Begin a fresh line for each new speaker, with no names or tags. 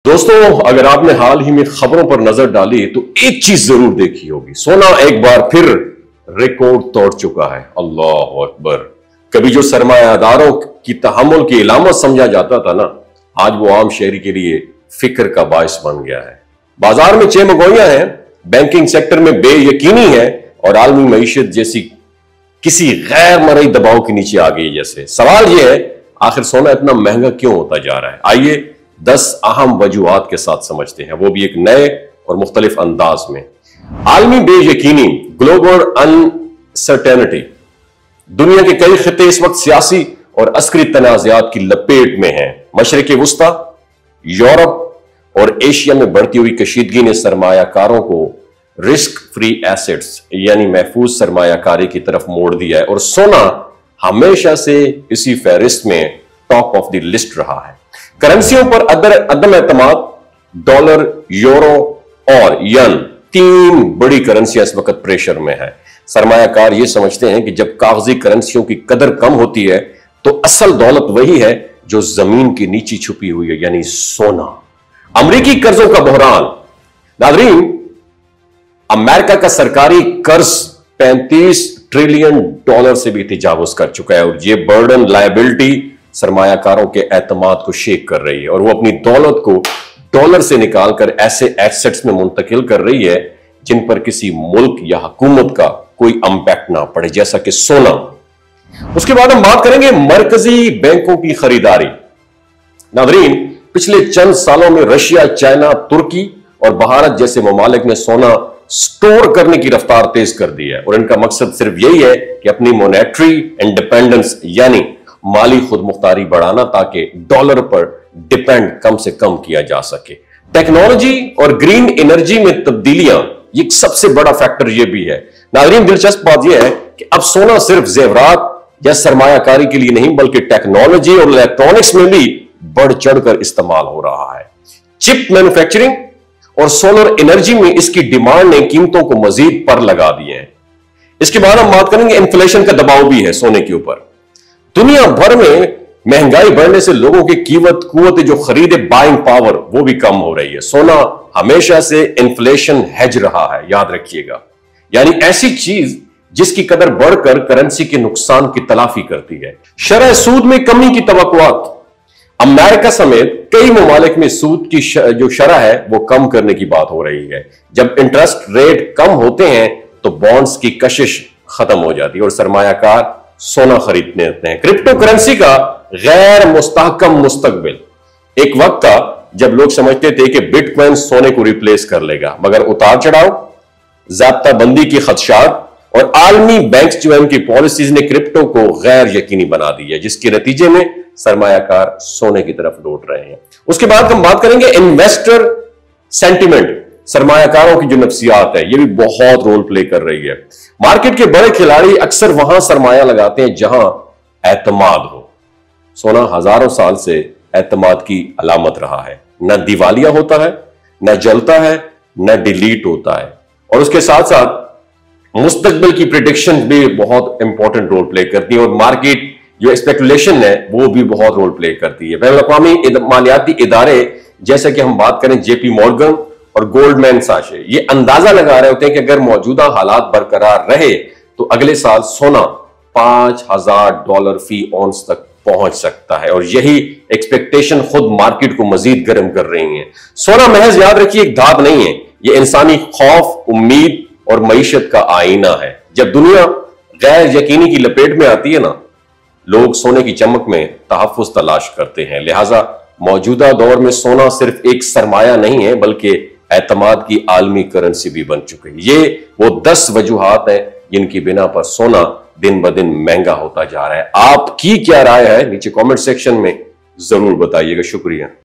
दोस्तों, अगर आपने हाल ही में खबरों पर नजर डाली तो एक चीज जरूर देखी होगी। सोना एक बार फिर रिकॉर्ड तोड़ चुका है। अल्लाह अकबर। कभी जो सरमायादारों की तहम्मुल की इलामत समझा जाता था ना, आज वो आम शहरी के लिए फिक्र का बायस बन गया है। बाजार में चेमगोइयां हैं, बैंकिंग सेक्टर में बेयकीनी है और आलमी मईशत जैसी किसी गैर मरई दबाव के नीचे आ गई। जैसे सवाल यह है, आखिर सोना इतना महंगा क्यों होता जा रहा है? आइए 10 अहम वजूहात के साथ समझते हैं, वो भी एक नए और मुख्तलिफ अंदाज में। आलमी बेयकीनी, ग्लोबल अनसर्टेनिटी। दुनिया के कई खिते इस वक्त सियासी और अस्करी तनाज़ात की लपेट में हैं। मशरिक़ वुस्ता, यूरोप और एशिया में बढ़ती हुई कशीदगी ने सरमायाकारों को रिस्क फ्री एसेट्स यानी महफूज सरमायाकारी की तरफ मोड़ दिया है और सोना हमेशा से इसी फहरिस्त में टॉप ऑफ द लिस्ट रहा है। करेंसियों पर अदम एतमाद, डॉलर, यूरो और यन, 3 बड़ी करेंसियां इस वक्त प्रेशर में है। सरमायाकार ये समझते हैं कि जब कागजी करेंसियों की कदर कम होती है तो असल दौलत वही है जो जमीन के नीचे छुपी हुई है, यानी सोना। अमेरिकी कर्जों का बहरान। नाज़रीन, अमेरिका का सरकारी कर्ज 35 ट्रिलियन डॉलर से भी तजावुज कर चुका है और यह बर्डन लायबिलिटी सरमायाकारों के एतमाद को शेक कर रही है और वो अपनी दौलत को डॉलर से निकालकर ऐसे एसेट्स में मुंतकिल कर रही है जिन पर किसी मुल्क या हुकूमत का कोई इंपैक्ट ना पड़े, जैसा कि सोना। उसके बाद हम बात करेंगे मरकजी बैंकों की खरीदारी। नाज़रीन, पिछले चंद सालों में रशिया, चाइना, तुर्की और भारत जैसे ममालिक ने सोना स्टोर करने की रफ्तार तेज कर दी है और इनका मकसद सिर्फ यही है कि अपनी मॉनेटरी इंडिपेंडेंस यानी माली खुद मुख्तारी बढ़ाना, ताकि डॉलर पर डिपेंड कम से कम किया जा सके। टेक्नोलॉजी और ग्रीन एनर्जी में तब्दीलियां, ये सबसे बड़ा फैक्टर ये भी है। नाज़रीन, दिलचस्प बात यह है कि अब सोना सिर्फ जेवरात या सरमायाकारी के लिए नहीं बल्कि टेक्नोलॉजी और इलेक्ट्रॉनिक्स में भी बढ़ चढ़कर इस्तेमाल हो रहा है। चिप मैन्युफैक्चरिंग और सोलर एनर्जी में इसकी डिमांड ने कीमतों को मजीद पर लगा दिए हैं। इसके बाद हम बात करेंगे इन्फ्लेशन का दबाव भी है सोने के ऊपर। दुनिया भर में महंगाई बढ़ने से लोगों की कुवत जो खरीदे बाइंग पावर वो भी कम हो रही है। सोना हमेशा से इन्फ्लेशन हेज रहा है, याद रखिएगा, यानी ऐसी चीज जिसकी कदर बढ़कर करेंसी के नुकसान की तलाफी करती है। शरह सूद में कमी की तवक्कुआत। अमेरिका समेत कई ममालिक में सूद की जो शरह है वो कम करने की बात हो रही है। जब इंटरेस्ट रेट कम होते हैं तो बॉन्ड्स की कशिश खत्म हो जाती है और सरमायाकार सोना खरीदने होते हैं। क्रिप्टो करेंसी का गैर मुस्तहकम मुस्तकबिल। एक वक्त था जब लोग समझते थे कि बिटकॉइन सोने को रिप्लेस कर लेगा, मगर उतार चढ़ाव, ज़ाब्ता बंदी की खदशात और आलमी बैंक जो है उनकी पॉलिसीज ने क्रिप्टो को गैर यकीनी बना दी है, जिसके नतीजे में सरमायाकार सोने की तरफ लौट रहे हैं। उसके बाद हम बात करेंगे इन्वेस्टर सेंटिमेंट। सरमायाकारों की जो नफ्सियात है ये भी बहुत रोल प्ले कर रही है। मार्केट के बड़े खिलाड़ी अक्सर वहां सरमाया लगाते हैं जहां एतमाद हो। सोना हजारों साल से एतमाद की अलामत रहा है। न दिवालिया होता है, न जलता है, न डिलीट होता है और उसके साथ साथ मुस्तकबिल की प्रिडिक्शन भी बहुत इंपॉर्टेंट रोल प्ले करती है और मार्केट जो स्पेकुलेशन है वो भी बहुत रोल प्ले करती है। बैनुल-अक़वामी मालियाती इदारे जैसे कि हम बात करें जेपी मॉर्गन और गोल्डमैन साशे, ये अंदाजा लगा रहे होते हैं कि अगर मौजूदा हालात बरकरार रहे तो अगले साल सोना $5,000 फी औंस तक पहुंच सकता है और यही एक्सपेक्टेशन खुद मार्केट को मजीद गर्म कर रही है। सोना महज, याद रखिए, एक धात नहीं है, यह इंसानी खौफ, उम्मीद और मईशत का आईना है। जब दुनिया गैर यकीनी की लपेट में आती है ना, लोग सोने की चमक में तहफ़्फ़ुज़ तलाश करते हैं। लिहाजा मौजूदा दौर में सोना सिर्फ एक सरमाया नहीं है बल्कि एतमाद की आलमी करेंसी भी बन चुकी है। ये वो 10 वजूहात हैं जिनकी बिना पर सोना दिन ब दिन महंगा होता जा रहा है। आपकी क्या राय है नीचे कमेंट सेक्शन में जरूर बताइएगा। शुक्रिया।